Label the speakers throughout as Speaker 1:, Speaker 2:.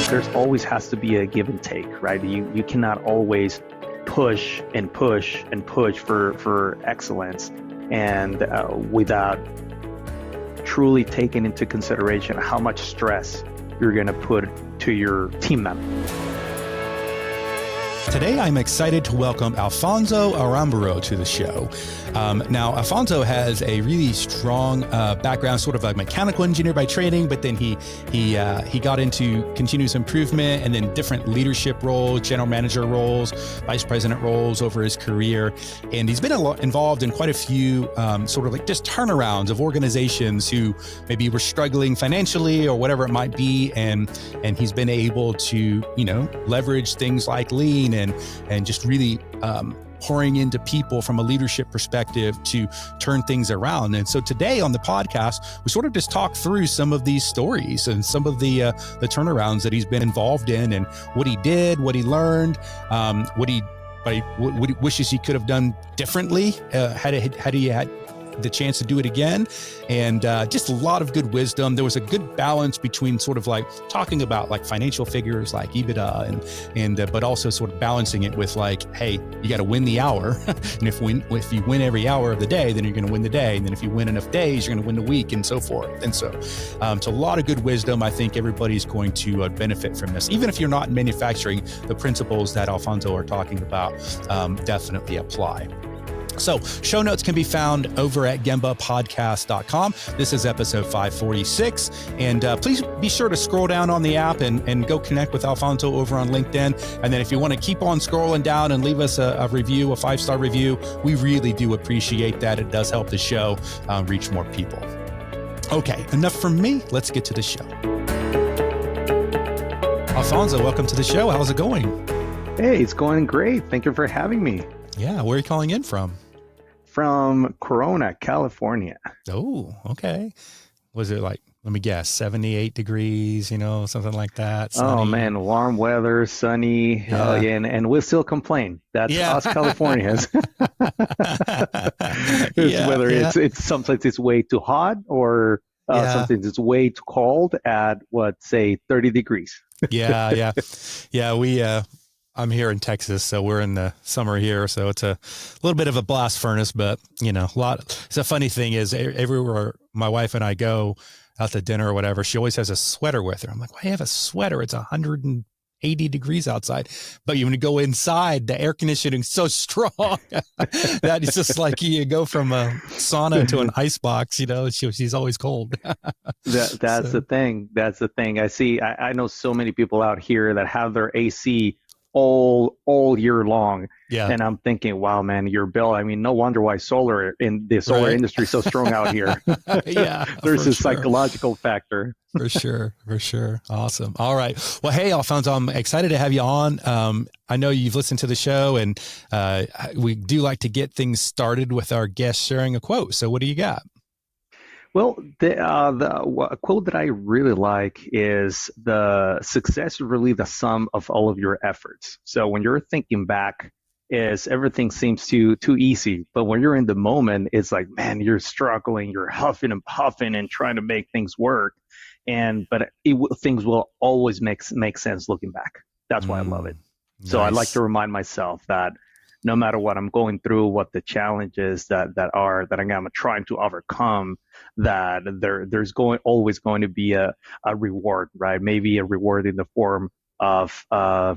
Speaker 1: there's always has to be a give and take, right? You cannot always push and push and push for excellence, and without truly taking into consideration how much stress you're going to put to your team members.
Speaker 2: Today, I'm excited to welcome Alfonso Aramburo to the show. Now, Alfonso has a really strong background, sort of a mechanical engineer by training, but then he got into continuous improvement and then different leadership roles, general manager roles, vice president roles over his career. And he's been involved in quite a few sort of like just turnarounds of organizations who maybe were struggling financially or whatever it might be. And he's been able to, leverage things like lean and just really pouring into people from a leadership perspective to turn things around. And so today on the podcast, we sort of just talk through some of these stories and some of the turnarounds that he's been involved in and what he did, what he learned, what he wishes he could have done differently had he had the chance to do it again, and just a lot of good wisdom. There was a good balance between sort of like talking about like financial figures like EBITDA and but also sort of balancing it with like, hey, you got to win the hour, and if you win every hour of the day, then you're going to win the day, and then if you win enough days, you're going to win the week, and so forth. And so, it's a lot of good wisdom. I think everybody's going to benefit from this, even if you're not in manufacturing. The principles that Alfonso are talking about definitely apply. So show notes can be found over at gembapodcast.com. This is episode 546. And please be sure to scroll down on the app and go connect with Alfonso over on LinkedIn. And then if you want to keep on scrolling down and leave us a review, a 5-star review, we really do appreciate that. It does help the show reach more people. Okay, enough from me. Let's get to the show. Alfonso, welcome to the show. How's it going?
Speaker 1: Hey, it's going great. Thank you for having me.
Speaker 2: Yeah, where are you calling in from?
Speaker 1: From Corona, California.
Speaker 2: Oh, okay. Was it like, let me guess, 78 degrees, something like that? Sunny.
Speaker 1: Oh, man, warm weather, sunny.
Speaker 2: Yeah.
Speaker 1: And we'll still complain. That's us Californians. Whether it's sometimes it's way too hot or sometimes it's way too cold at, say, 30 degrees.
Speaker 2: Yeah. I'm here in Texas, so we're in the summer here. So it's a little bit of a blast furnace, but it's a funny thing is everywhere my wife and I go out to dinner or whatever, she always has a sweater with her. I'm like, why do you have a sweater? It's 180 degrees outside. But when you go inside, the air conditioning is so strong that it's just like you go from a sauna to an ice box, she's always cold.
Speaker 1: That's the thing. That's the thing. I know so many people out here that have their AC all year long. Yeah. And I'm thinking, wow, man, your bill. I mean, no wonder why the solar industry is so strong out here.
Speaker 2: Yeah.
Speaker 1: There's a psychological factor.
Speaker 2: For sure. Awesome. All right. Well, hey, Alfonso, I'm excited to have you on. I know you've listened to the show, and we do like to get things started with our guests sharing a quote. So what do you got?
Speaker 1: Well, the quote that I really like is the success is really the sum of all of your efforts. So when you're thinking back, everything seems too easy. But when you're in the moment, it's like, man, you're struggling, you're huffing and puffing and trying to make things work. But things will always make sense looking back. That's why I love it. Nice. So I like to remind myself that no matter what I'm going through, what the challenges that I'm trying to overcome, that there's always going to be a reward, right? Maybe a reward in the form of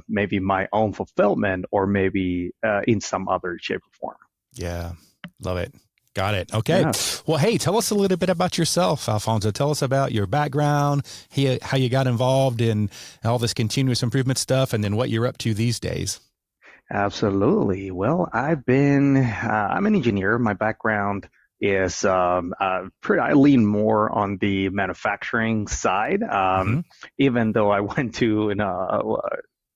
Speaker 1: maybe my own fulfillment, or maybe in some other shape or form.
Speaker 2: Yeah, love it. Got it. Okay.
Speaker 1: Yeah.
Speaker 2: Well, hey, tell us a little bit about yourself, Alfonso. Tell us about your background, how you got involved in all this continuous improvement stuff, and then what you're up to these days.
Speaker 1: Absolutely. Well, I'm an engineer. My background is I lean more on the manufacturing side, even though I went to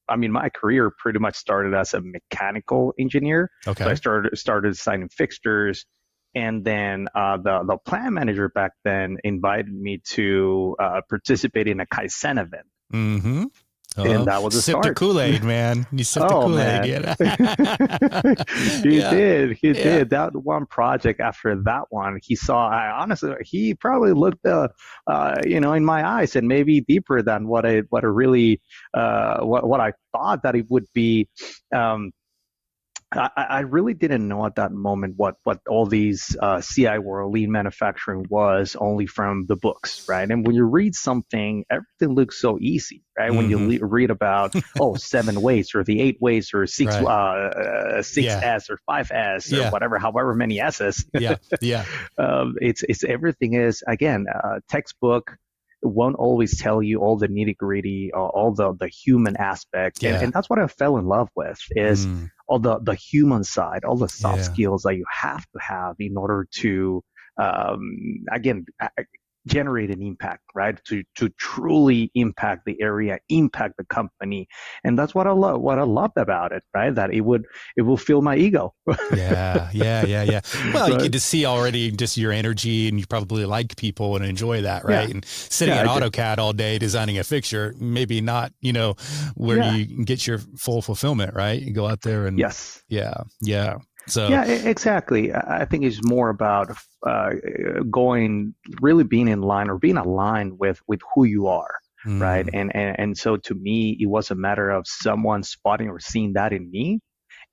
Speaker 1: my career pretty much started as a mechanical engineer. Okay. So I started designing fixtures, and then the plant manager back then invited me to participate in a Kaizen event.
Speaker 2: Mm-hmm.
Speaker 1: And
Speaker 2: Oh,
Speaker 1: that was the
Speaker 2: sip the
Speaker 1: start.
Speaker 2: Kool-Aid, man. You sip the
Speaker 1: Oh
Speaker 2: Kool-Aid.
Speaker 1: man.
Speaker 2: Yeah.
Speaker 1: He
Speaker 2: Yeah.
Speaker 1: did. He
Speaker 2: Yeah.
Speaker 1: did. That one project after that one, he saw, I honestly, he probably looked, in my eyes and maybe deeper than what I really, what I thought that it would be. Um, I really didn't know at that moment what all these CI world lean manufacturing was only from the books, right? And when you read something, everything looks so easy, right? When you
Speaker 2: Hmm.
Speaker 1: read about 7 ways or the 8 ways or
Speaker 2: Right.
Speaker 1: six
Speaker 2: Yeah.
Speaker 1: S or 5S or
Speaker 2: Yeah.
Speaker 1: whatever, however many S's,
Speaker 2: Yeah. Yeah.
Speaker 1: it's everything is again textbook won't always tell you all the nitty gritty, all the human aspect,
Speaker 2: Yeah.
Speaker 1: and that's what I fell in love with is
Speaker 2: Mm.
Speaker 1: all the human side, all the soft
Speaker 2: Yeah.
Speaker 1: skills that you have to have in order to again generate an impact, right? To truly impact the area, impact the company, and that's what I love. What I loved about it, right? That it will fill my ego,
Speaker 2: Yeah, yeah, yeah, yeah. Well, you
Speaker 1: right?
Speaker 2: get to see already just your energy, and you probably like people and enjoy that, right?
Speaker 1: Yeah,
Speaker 2: And sitting
Speaker 1: yeah,
Speaker 2: at
Speaker 1: I do.
Speaker 2: AutoCAD all day designing a fixture, maybe not, where
Speaker 1: Yeah,
Speaker 2: you can get your full fulfillment, right? You go out there and
Speaker 1: yes.
Speaker 2: yeah, yeah. So,
Speaker 1: Yeah, exactly. I think it's more about uh, going, really being in line or being aligned with who you are, right?
Speaker 2: mm,
Speaker 1: And so to me, it was a matter of someone spotting or seeing that in me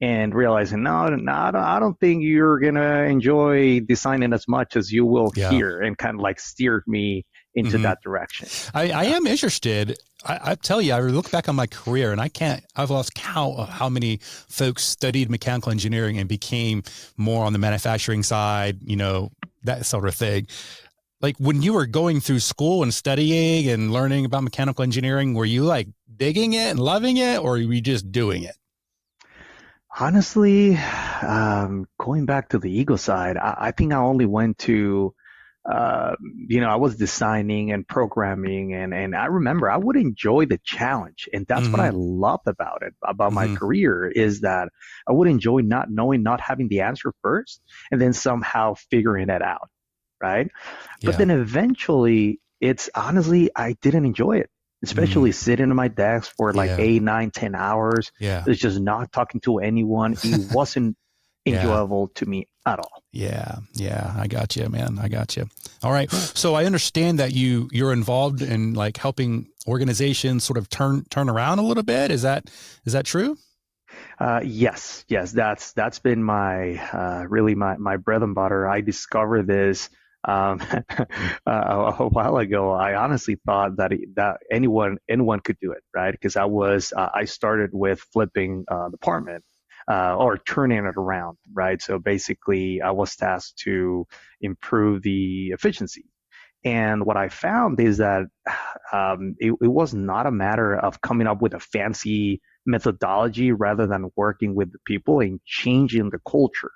Speaker 1: and realizing, no, no, I don't think you're gonna enjoy designing as much as you will
Speaker 2: yeah.
Speaker 1: here, and kind of like steered me into
Speaker 2: Hmm.
Speaker 1: that direction.
Speaker 2: I
Speaker 1: Yeah.
Speaker 2: am interested. I tell you, I look back on my career and I've lost count of how many folks studied mechanical engineering and became more on the manufacturing side, that sort of thing. Like when you were going through school and studying and learning about mechanical engineering, were you like digging it and loving it, or were you just doing it?
Speaker 1: Honestly, going back to the ego side, I think I only went to uh, I was designing and programming, and I remember I would enjoy the challenge, and that's what I
Speaker 2: Mm-hmm.
Speaker 1: loved about it, about my
Speaker 2: Mm-hmm.
Speaker 1: career, is that I would enjoy not knowing, not having the answer first, and then somehow figuring it out, right? But
Speaker 2: Yeah.
Speaker 1: then eventually, it's honestly, I didn't enjoy it,
Speaker 2: Mm.
Speaker 1: especially sitting at my desk for like
Speaker 2: Yeah.
Speaker 1: 8, 9, 10 hours.
Speaker 2: Yeah.
Speaker 1: It's just not talking to anyone. It wasn't
Speaker 2: Yeah.
Speaker 1: enjoyable to me at all.
Speaker 2: Yeah, yeah, I got you, man. I got you. All right. So I understand that you're involved in like helping organizations sort of turn around a little bit. Is that true?
Speaker 1: Yes, yes, that's been my really my bread and butter. I discovered this a while ago. I honestly thought that anyone could do it, right? Because I started with flipping the apartment. Or turning it around, right? So basically, I was tasked to improve the efficiency. And what I found is that it was not a matter of coming up with a fancy methodology rather than working with the people and changing the culture.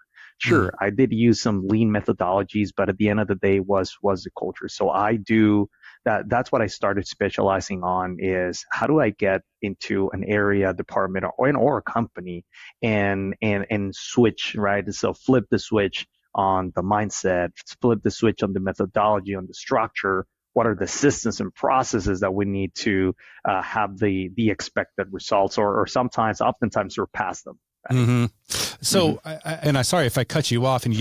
Speaker 2: Mm,
Speaker 1: Sure, I did use some lean methodologies, but at the end of the day was the culture. So I do that. That's what I started specializing on is how do I get into an area, department, or a company and switch, right? And so flip the switch on the mindset, flip the switch on the methodology, on the structure. What are the systems and processes that we need to have the expected results, or sometimes, oftentimes, surpass them, right?
Speaker 2: hmm
Speaker 1: Mm-hmm.
Speaker 2: So, and I sorry if I cut you off. And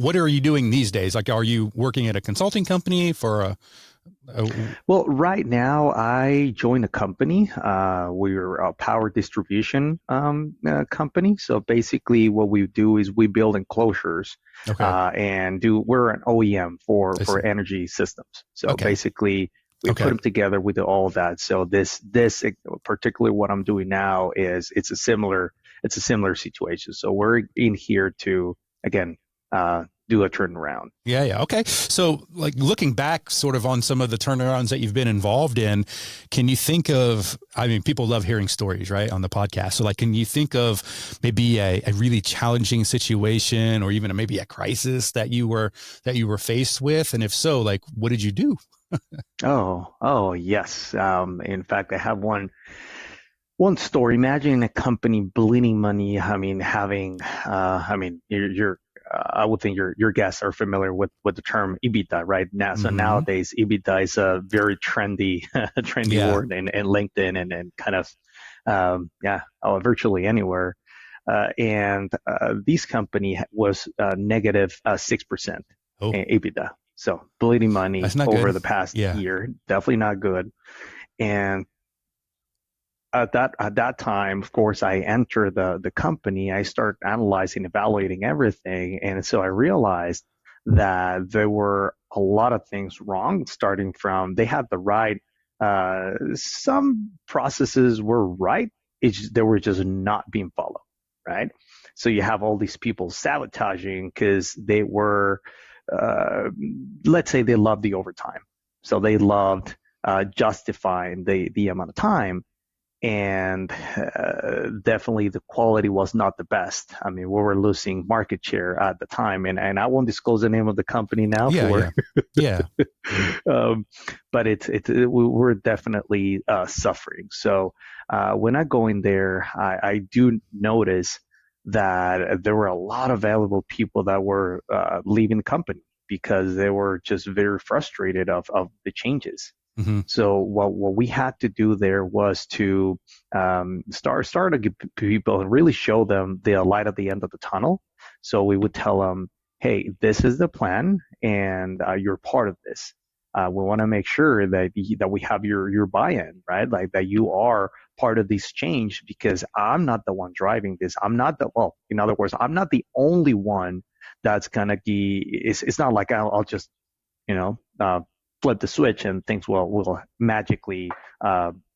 Speaker 2: what are you doing these days? Like, are you working at a consulting company for a
Speaker 1: Well, right now I joined a company. We're a power distribution company. So basically, what we do is we build enclosures
Speaker 2: okay?
Speaker 1: we're an OEM
Speaker 2: I
Speaker 1: for
Speaker 2: see.
Speaker 1: energy systems. So
Speaker 2: Okay.
Speaker 1: basically, we put
Speaker 2: Okay.
Speaker 1: them together with all of that. So this particularly what I'm doing now is it's a similar situation. So we're in here to again do a turnaround.
Speaker 2: Yeah, yeah. Okay. So, like looking back sort of on some of the turnarounds that you've been involved in, can you think of, I mean, people love hearing stories, right, on the podcast. So, like, can you think of maybe a really challenging situation or even maybe a crisis that you were faced with? And if so, like, what did you do?
Speaker 1: Oh, yes. In fact, I have one story. Imagine a company bleeding money. I mean, having, I mean, you're I would think your guests are familiar with the term EBITDA, right? Now, so
Speaker 2: Mm-hmm.
Speaker 1: nowadays EBITDA is a very trendy trendy
Speaker 2: Yeah.
Speaker 1: word in LinkedIn and kind of virtually anywhere. And this company was negative 6%
Speaker 2: Oh,
Speaker 1: EBITDA. So bleeding
Speaker 2: that's
Speaker 1: money
Speaker 2: not
Speaker 1: over
Speaker 2: good.
Speaker 1: the past
Speaker 2: Yeah.
Speaker 1: year, definitely not good. And at that time, of course, I enter the company. I start analyzing, evaluating everything, and so I realized that there were a lot of things wrong. Starting from they had the right, some processes were right. They were just not being followed, right? So you have all these people sabotaging because they were, uh, let's say, they loved the overtime, so they loved justifying the amount of time and definitely the quality was not the best. I mean, we were losing market share at the time, and I won't disclose the name of the company now
Speaker 2: Yeah.
Speaker 1: for,
Speaker 2: Yeah. Yeah.
Speaker 1: um, but we were definitely suffering. So when I go in there, I do notice that there were a lot of valuable people that were leaving the company because they were just very frustrated of the changes.
Speaker 2: Mm-hmm.
Speaker 1: So what we had to do there was to start to give people and really show them the light at the end of the tunnel. So we would tell them, hey, this is the plan, and you're part of this. We want to make sure that we have your buy-in, right? Like that you are part of this change because I'm not the one driving this. I'm not in other words, I'm not the only one that's gonna be. It's not like I'll just you know, flip the switch and things will magically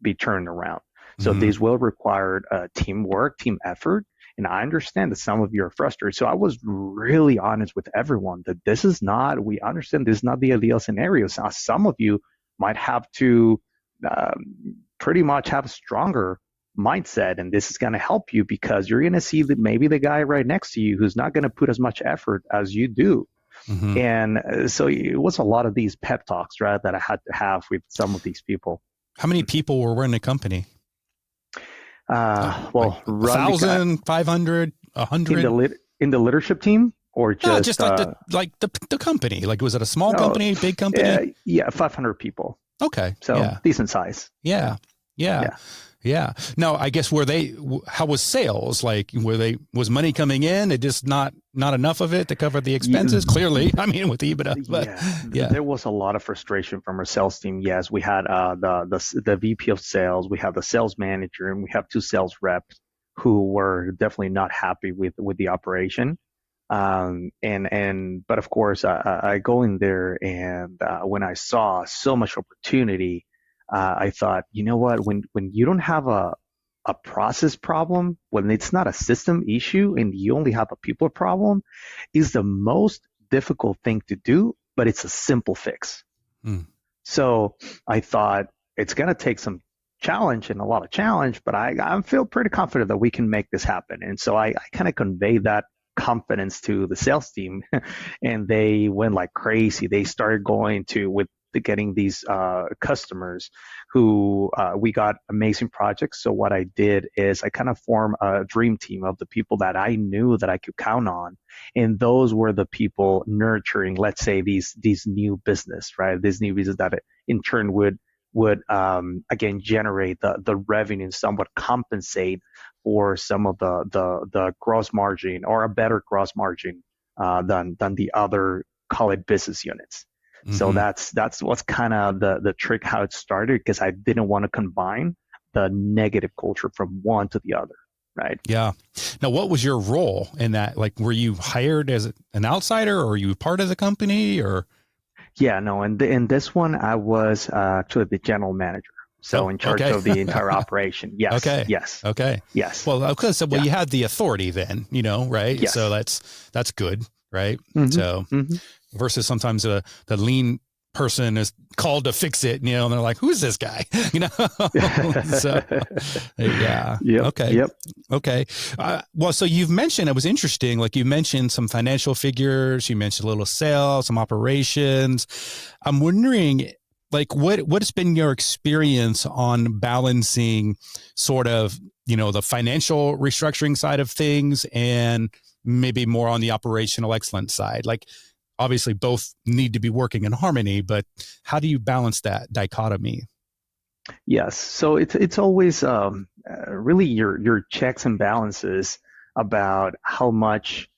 Speaker 1: be turned around. So
Speaker 2: Mm-hmm.
Speaker 1: these will require teamwork, team effort. And I understand that some of you are frustrated. So I was really honest with everyone that we understand this is not the ideal scenario. So some of you might have to pretty much have a stronger mindset. And this is going to help you because you're going to see that maybe the guy right next to you who's not going to put as much effort as you do.
Speaker 2: Mm-hmm.
Speaker 1: And so it was a lot of these pep talks, right, that I had to have with some of these people.
Speaker 2: How many people were in the company?
Speaker 1: Well,
Speaker 2: Like
Speaker 1: run
Speaker 2: 1,000, 500, 100?
Speaker 1: In the leadership team, or
Speaker 2: No,
Speaker 1: just
Speaker 2: just like the company. Like, was it a small company, big company?
Speaker 1: yeah, 500 people.
Speaker 2: Okay.
Speaker 1: So
Speaker 2: Yeah.
Speaker 1: decent size.
Speaker 2: Yeah. Yeah.
Speaker 1: Yeah.
Speaker 2: Yeah. Now, I guess how was sales? Like, was money coming in? It just not enough of it to cover the expenses? Clearly, I mean, with EBITDA, but yeah.
Speaker 1: There was a lot of frustration from our sales team. Yes, we had the VP of sales, we have the sales manager, and we have two sales reps who were definitely not happy with the operation. But of course, I go in there, and when I saw so much opportunity, I thought, you know what? When you don't have a process problem, when it's not a system issue, and you only have a people problem, is the most difficult thing to do, but it's a simple fix.
Speaker 2: Mm.
Speaker 1: So I thought it's gonna take some challenge and a lot of challenge, but I feel pretty confident that we can make this happen. And so I kind of conveyed that confidence to the sales team, and they went like crazy. They started going with getting these customers who we got amazing projects. So what I did is I kind of formed a dream team of the people that I knew that I could count on, and those were the people nurturing, let's say, these new business, right? This new business that in turn would again generate the revenue and somewhat compensate for some of the gross margin, or a better gross margin than the other, call it, business units. Mm-hmm. So that's what's kind of the trick, how it started, because I didn't want to combine the negative culture from one to the other. Right.
Speaker 2: Yeah. Now, what was your role in that? Like, were you hired as an outsider, or were you part of the company, or?
Speaker 1: Yeah, no. And in this one, I was actually the general manager. So in charge of the entire operation. Yes.
Speaker 2: Okay.
Speaker 1: Yes.
Speaker 2: Okay.
Speaker 1: Yes.
Speaker 2: Well, okay. So, you had the authority then, right?
Speaker 1: Yes.
Speaker 2: So that's good, right?
Speaker 1: Mm-hmm.
Speaker 2: So versus sometimes the lean person is called to fix it, and they're like, who's this guy? So yeah.
Speaker 1: Yep.
Speaker 2: Okay.
Speaker 1: Yep.
Speaker 2: Okay. Well, so you've mentioned, it was interesting. Like, you mentioned some financial figures, you mentioned a little sales, some operations. I'm wondering, like, what's been your experience on balancing sort of, the financial restructuring side of things and maybe more on the operational excellence side? Like, obviously both need to be working in harmony, but how do you balance that dichotomy?
Speaker 1: Yes. So it's always really your checks and balances about how much,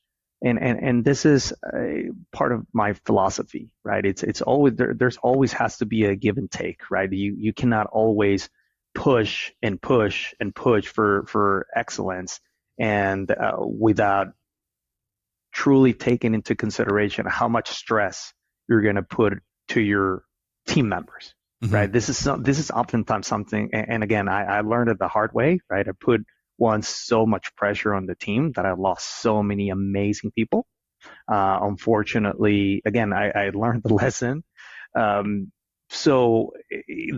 Speaker 1: and this is a part of my philosophy, right? It's always there's always has to be a give and take, right? You cannot always push and push and push for excellence and without truly taking into consideration how much stress you're going to put to your team members,
Speaker 2: Mm-hmm.
Speaker 1: right? This is oftentimes something, and again, I learned it the hard way, right? I put once so much pressure on the team that I lost so many amazing people. Unfortunately, again, I learned the lesson. Um, so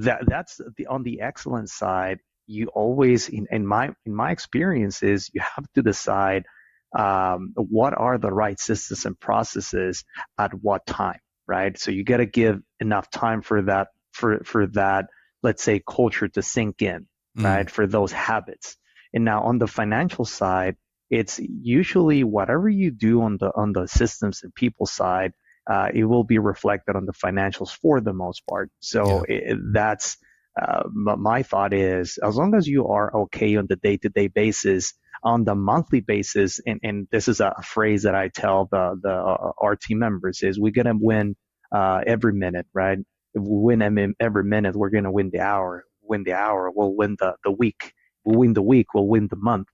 Speaker 1: that's on the excellence side. You always, in my experiences, you have to decide what are the right systems and processes at what time, right? So you got to give enough time for that for that, let's say, culture to sink in,
Speaker 2: Mm.
Speaker 1: right? For those habits. And now on the financial side, it's usually whatever you do on the systems and people side, it will be reflected on the financials for the most part.
Speaker 2: Yeah.
Speaker 1: So that's my thought is as long as you are okay on the day-to-day basis, on the monthly basis, and this is a phrase that I tell our team members is we're gonna win every minute, right? If we win every minute, we're gonna win the hour. Win the hour, we'll win the week. We'll win the week, we'll win the month,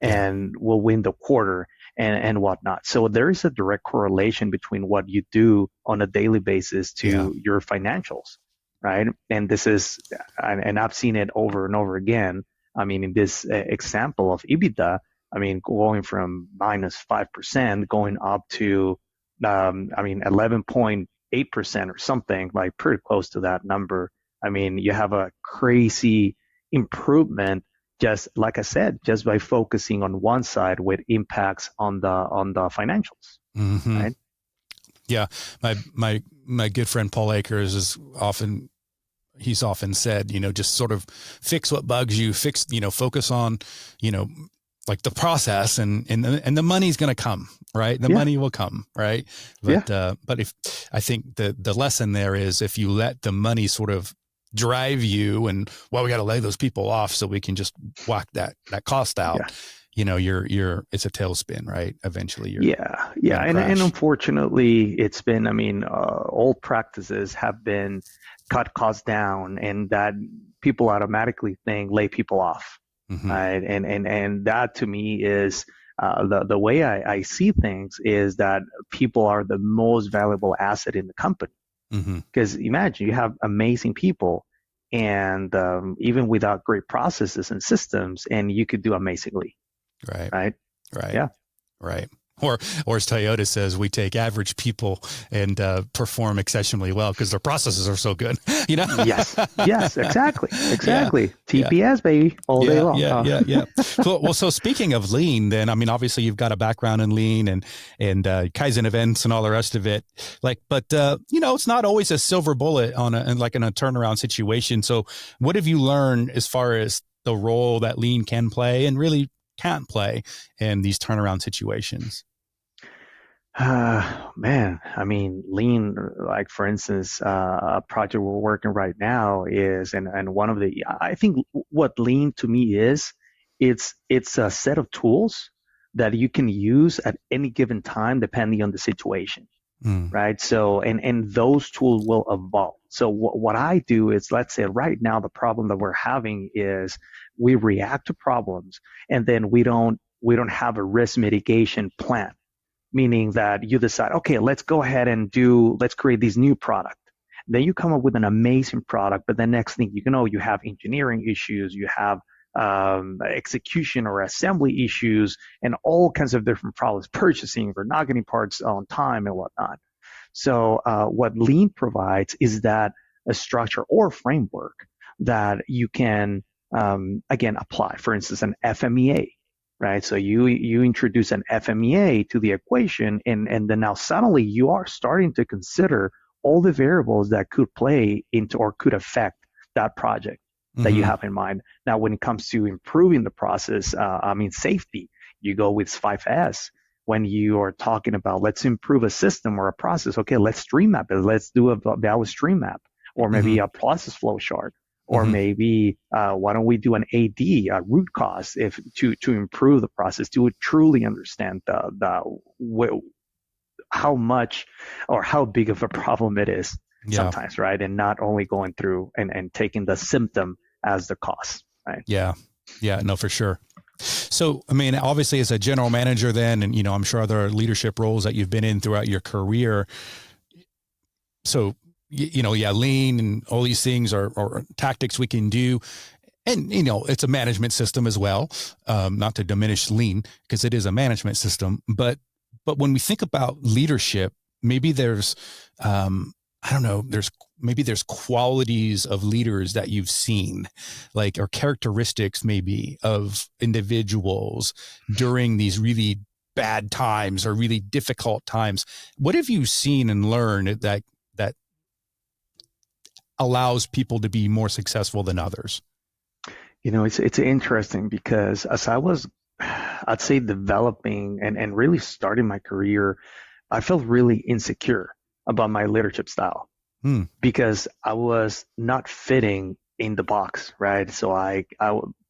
Speaker 2: Yeah.
Speaker 1: and we'll win the quarter and whatnot. So there is a direct correlation between what you do on a daily basis
Speaker 2: Yeah.
Speaker 1: to your financials, right? And this is, and I've seen it over and over again. I mean, in this example of EBITDA, I mean, going from -5% going up to, I mean, 11.8% or something like pretty close to that number. I mean, you have a crazy improvement just like I said, just by focusing on one side with impacts on the financials,
Speaker 2: Mm-hmm.
Speaker 1: right?
Speaker 2: Yeah. My good friend Paul Akers he's often said, just sort of fix what bugs you, focus on, you know, like the process and the money's going to come, right? The
Speaker 1: Yeah,
Speaker 2: money will come, right?
Speaker 1: yeah,
Speaker 2: But if I think the lesson there is if you let the money sort of drive you and, well, we got to lay those people off so we can just whack that cost out,
Speaker 1: yeah,
Speaker 2: it's a tailspin, right? Eventually you're
Speaker 1: yeah.
Speaker 2: going to
Speaker 1: And
Speaker 2: crash.
Speaker 1: unfortunately, it's been. I mean, old practices have been cut costs down, and that people automatically think lay people off,
Speaker 2: Mm-hmm.
Speaker 1: right? And that to me is. The way I see things is that people are the most valuable asset in the company.
Speaker 2: Mm-hmm.
Speaker 1: Because imagine you have amazing people, and even without great processes and systems, and you could do amazingly,
Speaker 2: Right.
Speaker 1: right?
Speaker 2: Right.
Speaker 1: Yeah.
Speaker 2: Right. Or as Toyota says, we take average people and perform exceptionally well because their processes are so good. You know.
Speaker 1: Yes. Yes. Exactly.
Speaker 2: Yeah.
Speaker 1: Exactly.
Speaker 2: Yeah.
Speaker 1: TPS, baby, all day
Speaker 2: Yeah,
Speaker 1: long.
Speaker 2: yeah,
Speaker 1: Huh?
Speaker 2: yeah, yeah. Well, so speaking of lean, then I mean, obviously you've got a background in lean and Kaizen events and all the rest of it. Like, but it's not always a silver bullet in a turnaround situation. So, what have you learned as far as the role that lean can play and really can't play in these turnaround situations?
Speaker 1: Man, I mean, lean, like for instance, a project we're working right now is, and one of the, I think what lean to me is, it's a set of tools that you can use at any given time depending on the situation,
Speaker 2: Mm,
Speaker 1: right? So, and those tools will evolve. So what I do is, let's say right now, the problem that we're having is we react to problems and then we don't have a risk mitigation plan, meaning that you decide, okay, let's go ahead and let's create this new product. Then you come up with an amazing product, but the next thing you know, you have engineering issues, you have execution or assembly issues, and all kinds of different problems, purchasing or not getting parts on time and whatnot. So what Lean provides is that a structure or framework that you can again apply. For instance, an FMEA, right? So you introduce an FMEA to the equation, and then now suddenly you are starting to consider all the variables that could play into or could affect that project that you
Speaker 2: mm-hmm.
Speaker 1: have in mind. Now, when it comes to improving the process, I mean safety, you go with 5S, when you are talking about let's improve a system or a process. Okay, let's stream map it. Let's do a value stream map, or maybe
Speaker 2: Hmm.
Speaker 1: a process flow chart, or
Speaker 2: Hmm.
Speaker 1: maybe why don't we do an AD, a root cause, if to improve the process, to truly understand how much or how big of a problem it is
Speaker 2: Yeah.
Speaker 1: sometimes, right? And not only going through and taking the symptom as the cause, right?
Speaker 2: Yeah. Yeah. No, for sure. So, I mean, obviously, as a general manager, then, and I'm sure other leadership roles that you've been in throughout your career. So, yeah, lean and all these things are tactics we can do. And, it's a management system as well. Not to diminish lean, because it is a management system. But when we think about leadership, maybe there's, I don't know, maybe there's qualities of leaders that you've seen, like, or characteristics maybe of individuals during these really bad times or really difficult times. What have you seen and learned that allows people to be more successful than others?
Speaker 1: It's interesting because as I was, I'd say, developing and really starting my career, I felt really insecure about my leadership style
Speaker 2: Hmm.
Speaker 1: because I was not fitting in the box, right? So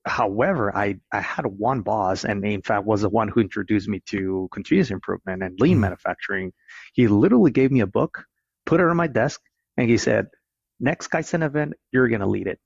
Speaker 1: however, I had one boss, and in fact was the one who introduced me to continuous improvement and lean
Speaker 2: Hmm.
Speaker 1: manufacturing. He literally gave me a book, put it on my desk, and he said, "Next Kaizen event, you're gonna lead it."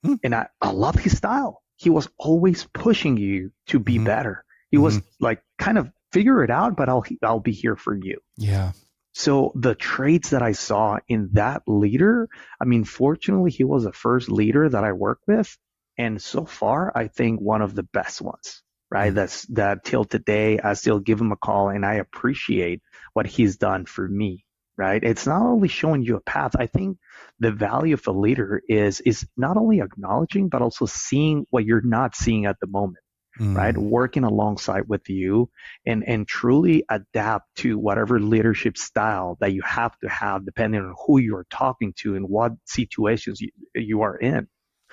Speaker 2: Hmm.
Speaker 1: And I love his style. He was always pushing you to be
Speaker 2: Hmm.
Speaker 1: better. He
Speaker 2: Hmm.
Speaker 1: was like, kind of figure it out, but I'll be here for you.
Speaker 2: Yeah.
Speaker 1: So the traits that I saw in that leader, I mean, fortunately, he was the first leader that I worked with, and so far, I think one of the best ones. Right?
Speaker 2: Hmm.
Speaker 1: That till today, I still give him a call, and I appreciate what he's done for me. Right? It's not only showing you a path. I think the value of a leader is not only acknowledging, but also seeing what you're not seeing at the moment, right?
Speaker 2: Hmm.
Speaker 1: Working alongside with you and truly adapt to whatever leadership style that you have to have depending on who you're talking to and what situations you are in.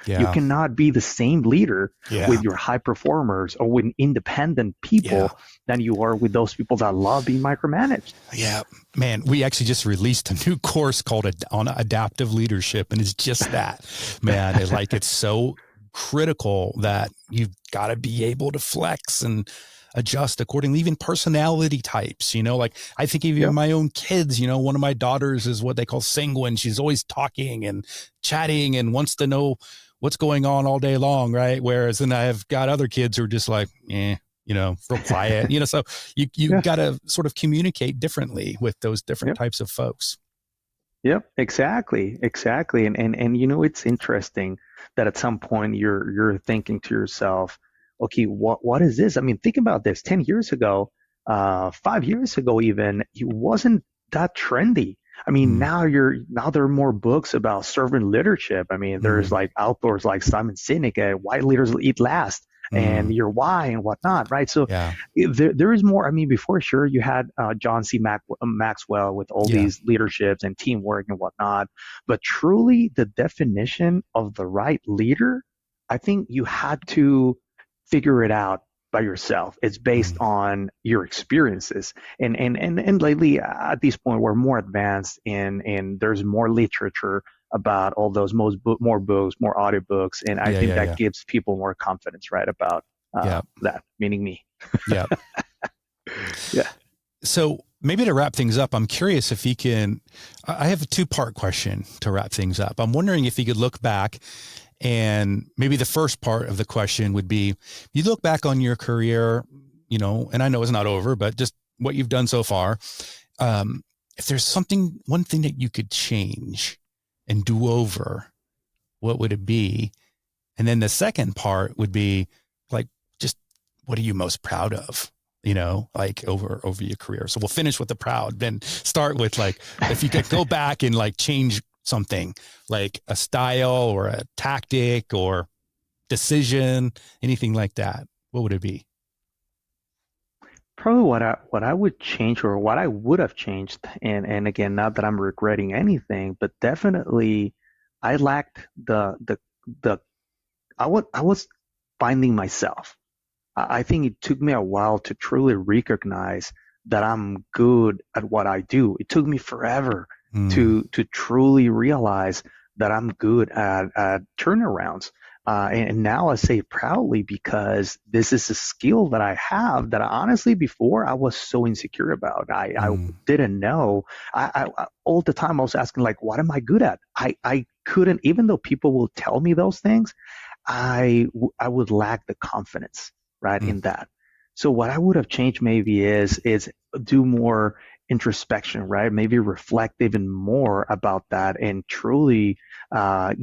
Speaker 1: You
Speaker 2: Yeah.
Speaker 1: cannot be the same leader with
Speaker 2: Yeah.
Speaker 1: your high performers or with independent
Speaker 2: Yeah.
Speaker 1: people than you are with those people that love being micromanaged.
Speaker 2: Yeah, man, we actually just released a new course called on adaptive leadership, and it's just that, man. It's so critical that you've got to be able to flex and adjust accordingly, even personality types. Like, I think even
Speaker 1: Yep.
Speaker 2: my own kids. One of my daughters is what they call sanguine. She's always talking and chatting and wants to know what's going on all day long, right? Whereas then I've got other kids who are just like, real quiet, so you
Speaker 1: Yeah.
Speaker 2: got to sort of communicate differently with those different
Speaker 1: Yep.
Speaker 2: types of folks.
Speaker 1: Yep, exactly, exactly. And it's interesting that at some point you're thinking to yourself, okay, what is this? I mean, think about this. 10 years ago, 5 years ago even, it wasn't that trendy. I mean,
Speaker 2: Mm,
Speaker 1: now there are more books about servant leadership. I mean, there's
Speaker 2: mm,
Speaker 1: like authors like Simon Sinek, Why Leaders Eat Last, and
Speaker 2: mm,
Speaker 1: Your Why and whatnot, right? So
Speaker 2: yeah,
Speaker 1: there is more. I mean, before, sure, you had John C. Maxwell with all
Speaker 2: yeah,
Speaker 1: these leaderships and teamwork and whatnot, but truly the definition of the right leader, I think you had to figure it out by yourself. It's based
Speaker 2: mm,
Speaker 1: on your experiences, and lately at this point we're more advanced and there's more literature about all those more books, more audiobooks, and I
Speaker 2: yeah,
Speaker 1: think
Speaker 2: yeah,
Speaker 1: that
Speaker 2: yeah,
Speaker 1: gives people more confidence, right, about
Speaker 2: yeah,
Speaker 1: that, meaning me.
Speaker 2: yeah.
Speaker 1: Yeah.
Speaker 2: So maybe to wrap things up, I'm curious if you can. I have a two-part question to wrap things up. I'm wondering if you could look back, and maybe the first part of the question would be: you look back on your career, and I know it's not over, but just what you've done so far. If there's one thing that you could change and do over, what would it be? And then the second part would be like, just what are you most proud of? Like over your career. So we'll finish with the proud, then start with, like, if you could go back and like change something, like a style or a tactic or decision, anything like that, what would it be?
Speaker 1: Probably what I would change or what I would have changed, and again, not that I'm regretting anything, but definitely I lacked the I was finding myself, I think it took me a while to truly recognize that I'm good at what I do. It took me forever
Speaker 2: Mm,
Speaker 1: to truly realize that I'm good at turnarounds. And now I say proudly because this is a skill that I have that honestly before I was so insecure about. I
Speaker 2: mm,
Speaker 1: didn't know. All the time I was asking like, what am I good at? I couldn't, even though people will tell me those things, I would lack the confidence, right,
Speaker 2: mm,
Speaker 1: in that. So what I would have changed maybe is do more introspection, right? Maybe reflect even more about that and truly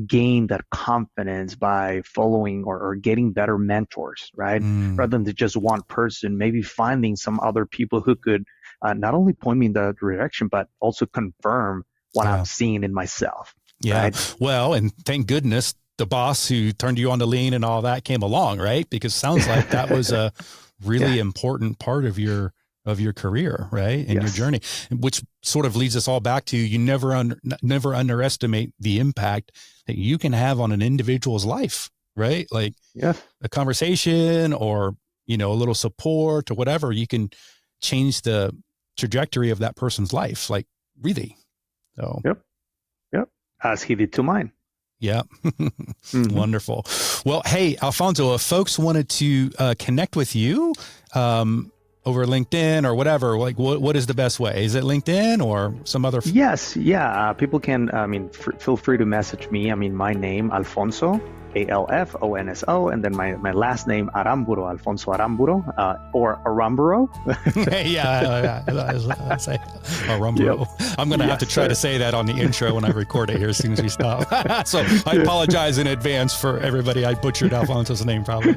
Speaker 1: gain that confidence by following or getting better mentors, right?
Speaker 2: mm.
Speaker 1: Rather than just one person, maybe finding some other people who could not only point me in the direction, but also confirm what I'm
Speaker 2: Yeah.
Speaker 1: seeing in myself,
Speaker 2: Yeah.
Speaker 1: right?
Speaker 2: Well, and thank goodness the boss who turned you on to lean and all that came along, right? Because sounds like that was a
Speaker 1: Yeah.
Speaker 2: really important part of your career, right? And your
Speaker 1: Yes.
Speaker 2: journey, which sort of leads us all back to you never underestimate the impact that you can have on an individual's life, right? Like
Speaker 1: Yes.
Speaker 2: a conversation or, a little support or whatever, you can change the trajectory of that person's life, like really. So
Speaker 1: Yep. Yep. As he did to mine.
Speaker 2: yeah.
Speaker 1: Hmm.
Speaker 2: Wonderful. Well, hey, Alfonso, if folks wanted to connect with you over LinkedIn or whatever, like what is the best way? Is it LinkedIn or some other?
Speaker 1: Yes, yeah. People can, feel free to message me. My name, Alfonso, Alfonso, and then my last name, Aramburo, Alfonso Aramburo, or Aramburo.
Speaker 2: Yeah, I say
Speaker 1: Yep.
Speaker 2: Aramburo. I'm going to have to
Speaker 1: Yes,
Speaker 2: try to
Speaker 1: sir.
Speaker 2: say that on the intro when I record it here as soon as we stop. So I apologize in advance for everybody. I butchered Alfonso's name probably.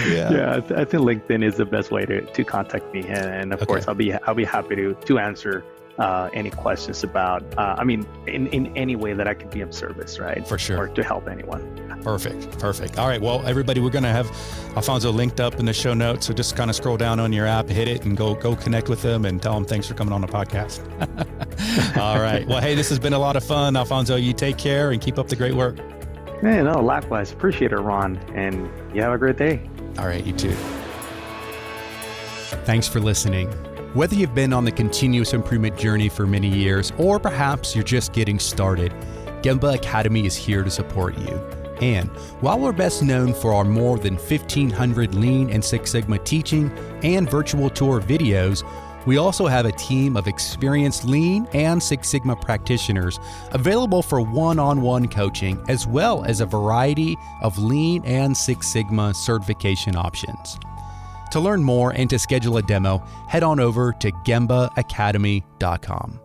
Speaker 2: Yeah.
Speaker 1: Yeah, I think LinkedIn is the best way to contact me, and of
Speaker 2: Okay.
Speaker 1: course, I'll be happy to answer any questions about, in any way that I could be of service, right?
Speaker 2: For sure.
Speaker 1: Or to help anyone.
Speaker 2: Perfect. All right. Well, everybody, we're going to have Alfonso linked up in the show notes. So just kind of scroll down on your app, hit it, and go connect with them and tell them thanks for coming on the podcast. All right. Well, hey, this has been a lot of fun. Alfonso, you take care and keep up the great work.
Speaker 1: Hey, no, likewise. Appreciate it, Ron. And you have a great day.
Speaker 2: All right. You too. Thanks for listening. Whether you've been on the continuous improvement journey for many years, or perhaps you're just getting started, Gemba Academy is here to support you. And while we're best known for our more than 1,500 Lean and Six Sigma teaching and virtual tour videos, we also have a team of experienced Lean and Six Sigma practitioners available for one-on-one coaching, as well as a variety of Lean and Six Sigma certification options. To learn more and to schedule a demo, head on over to gembaacademy.com.